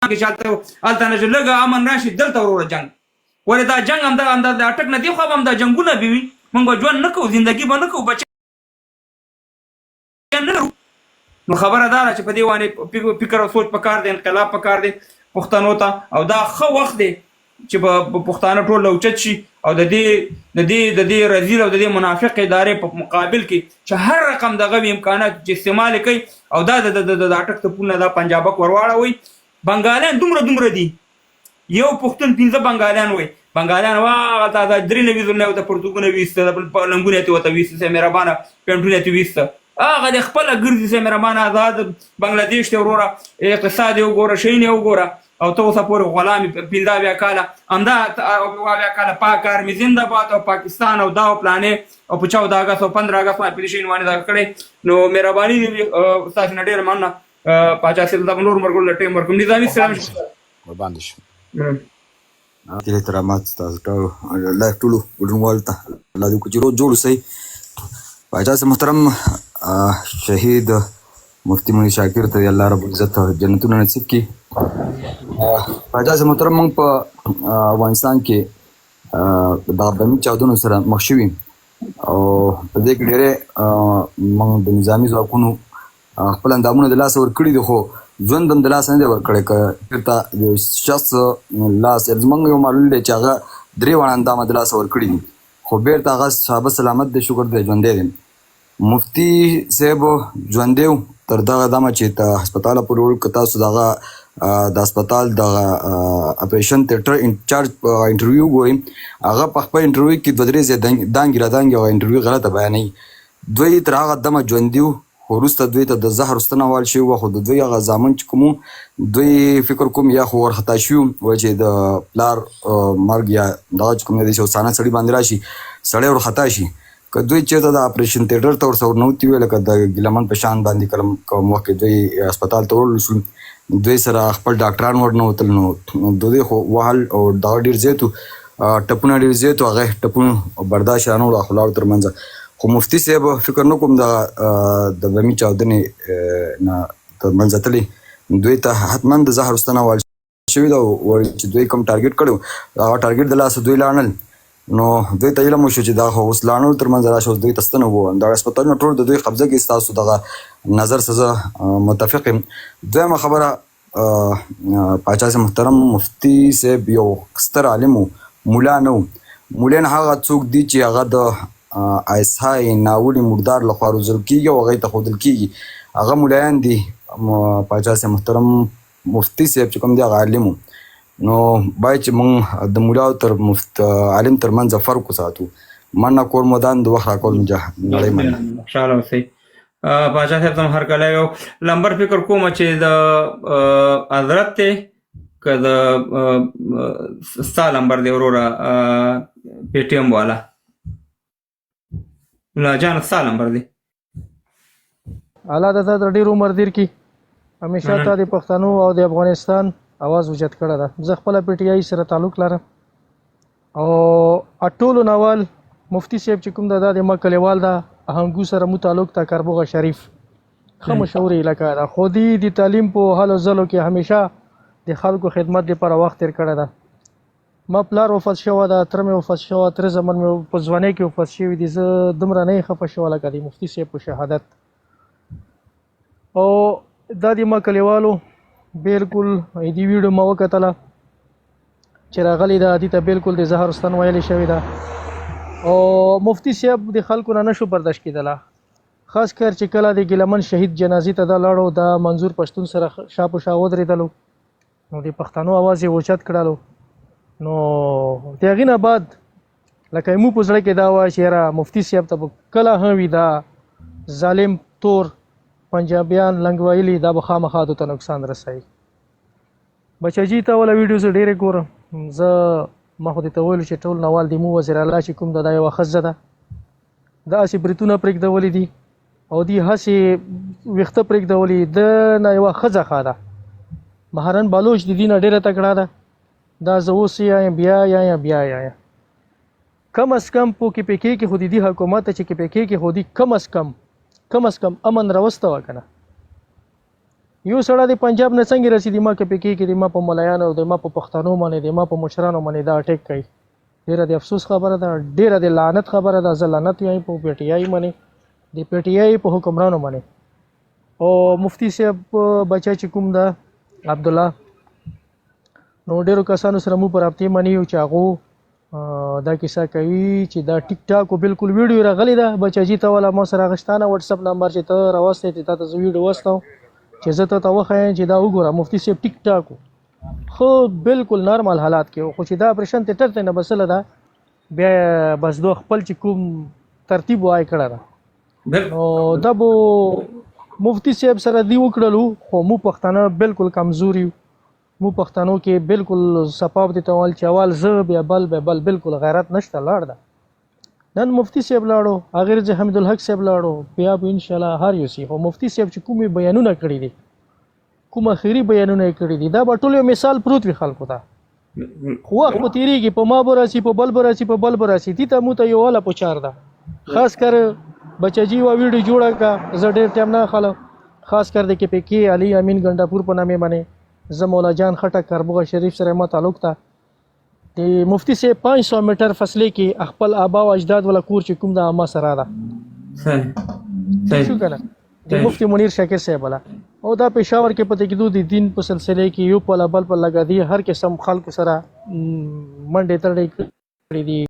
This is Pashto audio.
کې چالته الته نه لږه امن راشي دلته وروره جنگ ولې دا جنگ هم د اټک نه دی خو هم دا جنگونه به وي موږ به ژوند نه کوو زندګي به نه کوو بچ نه لرو نو خبره دا ده چې په دې باندې فکر او سوچ پکار دی انقلاب پکار دی پښتنو ته او دا ښه وخت دی چې په پښتانه ټول اوچت شي او د دې رذیل او د دې منافق ادارې په مقابل کې چې هر رقم دغه امکانات چې استعمال کوي او دا د اټک ته پونه دا پنجابک ورواړوي بنګالیان دومره دي یو پښتون 15 بنګالیان وي بنګالیان واغه دا درې نوي زونه د پرتګونه ويسته د لنګونه ته وته ويسته مهربانه پینټونه ته ويسته هغه د خپل ګرځي سه مهربانه آزاد بنگلاديش ته وروره اقتصاد یو ګوره شي نه وګوره او ته اوسه پورې غلامي 15 بیا کاله امدا بیا کاله پاک ارمی زنده‌باد او پاکستان او دا پلانې او په 14 اگست او 15 اگست باندې اپلیکیشن باندې دا کړې نو مهرباني تاسو نه ډیر مننه پاچا سره د نور مرګول ټیم ورکوم نظامی سلام قربان دي کله ترامات تاسو ټول الله ټول ګډونوال ته الله دې کو جوړ سي پاچا سے محترم شهید مفتی مونی شاکر ته الله رب عزت جنتونه نصیب کی پاچا سے محترم موږ په افغانستان کې د بمی چاودنو سره مخ شوي او په دې کې ډېرې موږ د نظامي ځواکونو خپل اندامونه د لاسه ورکړي دي خو ژوند هم د لاسه نه دی ورکړی که چېرته د شخص لاس زموږ یو معلول دی چې هغه 3 واړه اندامه د لاسه ورکړي دي خو بیرته هغه صحابه سلامت دی شکر دی ژوندی دی مفتی صاحب ژوندی تر دغه دمه چې ته هسپتاله پورې وړو که تاسو دغه د هسپتال دغه اپریشن تیټر انچارج انټرویو ګورئ هغه په خپل انټرویو کې 2 درې ځای دانګې رادانګې هغه انټرویو غلطه بیانوي دوی تر هغه دمه ژوندي وو خو وروسته دوی ته د زهر ستنه وال شوي وه خو د دوی هغه زامن چې کوم دوی فکر کوم یا خو ورخطا شوي وایي چې د پلار مرګ یا دغه چې کوم دی چې اوسانه سړي باندې راشي سړی ورخطا شي که دوی چېرته د اپریشن تیټر ته ورسره ورنوتي وی لکه د ګیلمن په شان باندې کوم وخت کې دوی هسپتال ته وړل شول دوی سره خپل ډاکټران ورنوتل نو دوی خو وهل او دغه ډېر زیات ټپونه ډېر زیات هغه ټپونه برداشت رانه وړه خو لاړو تر منځه خو مفتی صاحب فکر نه کوم د بمي چاودنې نه تر منځه تللی دوی ته حتما د زهر ستنه وال شوي ده چې دوی کوم ټارګېټ کړی هغه ټارګېټ د لاسه دوی لاړل نو دوی ته علم وشو چې دا خو اوس لاړل تر منځه راشي اوس دوی ته ستنه وو دا هسپتالونه ټول د دوی قبضه کې ستاسو دغه نظر سره متفق یم دویمه خبره پاچا صاحب محترم مفتی صاحب یو ستر عالم و مولا نه و مولیان هغه څوک دي چې هغه د ایسهای ناوړي مردار لخوا روزل کېږي او هغې ته ښودل کېږي هغه ملایان دي پاچا صاحب محترم مفتی صاحب چې کوم دی هغه عالم نو باید چې موږ د مولا او تر عالم تر منځه فرق وساتو مننه کور مدان د وخت راکول نړۍ مننه خوشحاله اوسئ پاچا صاحب ته هر کله یو لمبر فکر کوم چې د حضرت دی که د ستا لمبر دی وروره پی ټي ایم والا لا جان ستا لمبر دی الله د تا د ډېر عمر دیر کړي همیشه تا د پښتنو او د افغانستان اواز اوچت کړی ده زه خپله پی ټي آی سره تعلق لرم او ټولو نوال مفتی صاحب چې کوم ده دا د ما کلیوال ده اهنګو سره مو تعلق ته کاربوغه شریف ښه مشهورې علاقه ده خو د تعلیم په هلو ځلو کې همیشه د خلکو خدمت لپاره وخت تیر کړی ده ما پلار وفات شوی ده تره مې وفات شوی تره زمن مې په ځوانۍ کې وفات شوي دي زه دومره نه یم خفه شوی لکه د مفتی صاحب په شهادت او دا د ما کلیوالو بالکل دې ویډیو ما وکتله چې راغلی ده دې ته بالکل د زهر ستن ویلې شوې ده او مفتی صاحب د خلکو نه نشو برداشت کېدله خاص کر چې کله د ګیلمن شهید جنازې ته دا لاړو دا منظور پښتون سره شا په شا ودرېدلو نو د پښتنو اواز یې اوچت کړلو نو د هغې نه بعد لکه مو په زړه کې دا وایي چې یاره مفتی صاحب ته به کله هم وي دا ظالم تور پنجابیان لنګ ویلي دا به خامخا دوی ته نقصان رسوي بچجي ته وله ویډیو زه ډېرې ګورم زه ما خو دې ته ویلو چې ټول نوال د مو وزیر الله چې کوم ده دا یوه ښځه ده دا هسې بریتونه پرېږدولي دي او دې هسې ویښته پرېږدولي ده نه یوه ښځه ښه ده مهرن بالوچ د دې نه ډېره تکړه ده دا زه اوس یایم بیا یایم کم از کم په کې پکې کې خو د دې حکومت چې کې پکې کې خو دې کم از کم امن راوسته وه که نه یو سړی د پنجاب نه څنګه رسېدي ما کې پکې کې د ما په ملایانو او د ما په پښتنو باندې د ما په مشرانو باندې دا اټیک کوي. ډېره د افسوس خبره ده، ډېره د لعنت خبره ده. زه لعنت وایم په پی ټی آی باندې، د پی ټی آی په حکمرانو باندې. او مفتي صاحب بچی چې کوم ده عبدالله، نو ډېرو کسانو سره مو په رابطې باندې یو چې هغو دا کیسه کوي چې دا ټیک ټاک بالکل ویډیو راغلی ده بچاجي ته والا ما سره غشتانه واتساپ نمبر چې ته راوستې ته ته ویډیو واستو چې زه ته وخایم چې دا وګوره مفتي صاحب ټیک ټاک خو بالکل نارمل حالات کې خو چې دا اپریشن ته ټرته نه بسله ده بیا بس دو خپل چې کوم ترتیب وای کړه ده نو دا بو مفتي صاحب سره دی وکړلو خو مو پښتانه بالکل کمزوري مو پښتنو کې بالکل صفاب دي توال چوال ز بیا بل بالکل غیرت نشته لاړ ده. نن مفتي صاحب لاړو، اگر زه حمید الحق صاحب لاړو، بیا به ان شاء الله هر یو سی. خو مفتي صاحب چې کومې بیانونه کړی دي، کوم اخیری بیانونه کړی دي، دا به ټول یو مثال پروت وي خلکو ته. خو وخت په تیریږي، په ما براسي، په بل براسي، په بل براسي، دي ته مو ته یو والا پوچار ده. خاص کر بچجی وا ویډیو جوړه کا زه ډېر ټایم نه خلک، خاص کر د کې پکې علي امین ګنڈاپور په نامه باندې زه مولا جان خټک کربوغه شریف سره ما تعلق ته د مفتی سے 500 میټر فاصله کې خپل آبا او اجداد ولا کور چې کوم د ما سره ده شو کنه د مفتی منیر شاکر صاحب ولا او دا پېښور کې پته کېدو د دین په سلسله کې یو په بل پر لګا دی هر قسم خلکو سره منډه تړي کړې دي.